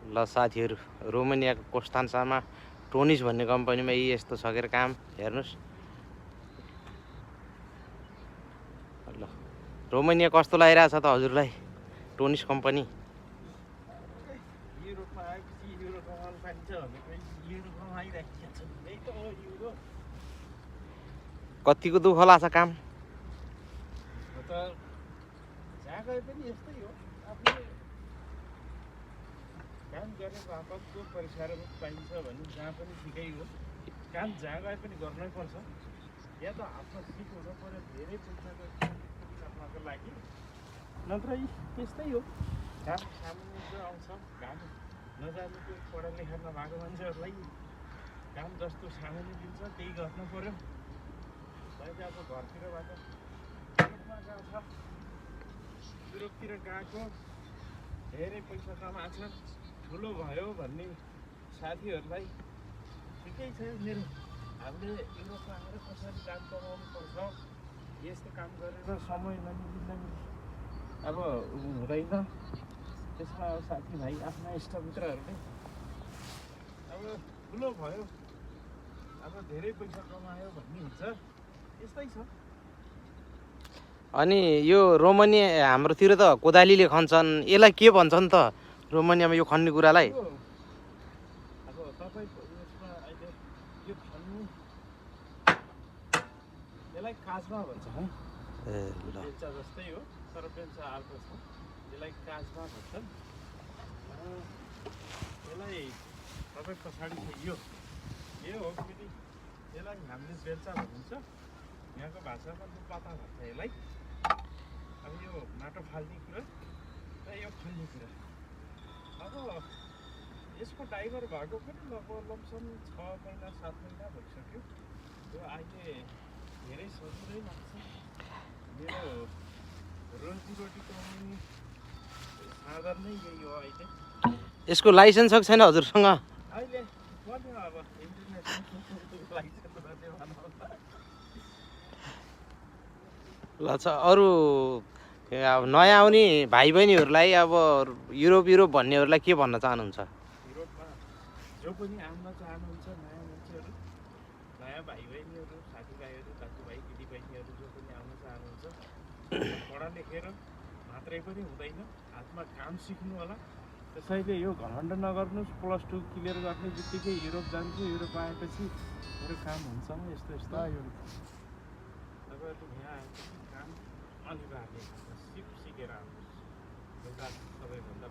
ल साथीहरू, रोमानियाको कोस्तान्सामा टोनिस भन्ने कम्पनीमा यस्तो छ के काम हेर्नुहोस्। ल रोमानिया कस्तो लागिरहेछ त हजुरलाई टोनिस कम्पनी? युरोपमा आएपछि युरो कमाउनु पाइन्छ भनेको युरो कमाइराखेको छ। त्यही त हो युरो। कतिको दुःख लाग्छ काम? त जहाँ गए पनि यस्तै हो। आफूले काम गर्ने बापतको परिसरमा पाइन्छ भने जहाँ पनि ठिकै हो। काम जहाँ गए पनि गर्नै पर्छ। या त आफ्नो सिप हुनु पर्यो धेरै पैसाको सक्नको लागि, नत्र त्यस्तै हो। काम सामान्य जो आउँछ, काम नजानेको पढा लेखा नभएको मान्छेहरूलाई काम जस्तो सामान्य दिन्छ त्यही गर्नु पर्यो। मैले अब घरतिरबाट युरोपमा गएको छ, युरोपतिर गएको धेरै पैसा कमाएको छ, ठुलो भयो भन्ने साथीहरूलाई ठिकै छ। मेरो हामीले युरोपमा आएर कसरी काम कमाउनु पर्छ, यस्तो काम गरेर समय नमिल्ने अब हुँदैन। त्यसमा अब साथीभाइ आफ्ना इष्टमित्रहरूले अब ठुलो भयो, अब धेरै पैसा कमायो भन्ने हुन्छ, यस्तै छ। अनि यो रोमानिया हाम्रोतिर त कोदालीले खन्छन्, यसलाई के भन्छन् त रोमानियामा यो खन्ने कुरालाई? अब तपाईँको यसमा अहिले यो खन्नु यसलाई काजमा भन्छ है। बेल्चा जस्तै हो तर बेल्चा अर्को छ। यसलाई काजमा भन्छन्। यसलाई तपाईँ पछाडि छ यो हो फेरि यसलाई हामीले बेल्चा भनिन्छ। यहाँको भाषामा लुपाता भन्छ यसलाई। अब यो माटो फाल्ने कुरा र यो खन्ने कुरा। अब यसको ड्राइभर भएको पनि लगभग लमसम 6 महिना 7 महिना भइसक्यो। यो अहिले धेरै सजिलै लाग्छ। मेरो रोजीरोटी कमाउने साधन नै यही हो अहिले। यसको लाइसेन्स छ छैन हजुरसँग? अहिले बन्यो अब इन्टरनेसनल लाइसेन्स गर्ने भन्नु। ल अरू अब नयाँ आउने भाइ बहिनीहरूलाई अब युरोप भन्नेहरूलाई के भन्न चाहनुहुन्छ? युरोपमा जो पनि आउन चाहनुहुन्छ नयाँ मान्छेहरू, नयाँ भाइ बहिनीहरू, साथीभाइहरू, दाजुभाइ दिदीबहिनीहरू जो पनि आउन चाहनुहुन्छ, पढा लेखेर मात्रै पनि हुँदैन, हातमा काम सिक्नु होला। त्यसैले यो घमण्ड नगर्नुहोस्। +2 क्लियर गर्ने बित्तिकै युरोप जान्छु, युरोप आएपछि मेरो काम हुन्छ यस्तो यस्तो। तपाईँहरू यहाँ आएपछि काम अनिवार्य हुन्छ। सिप सिकेर आउनुहोस्। सबैभन्दा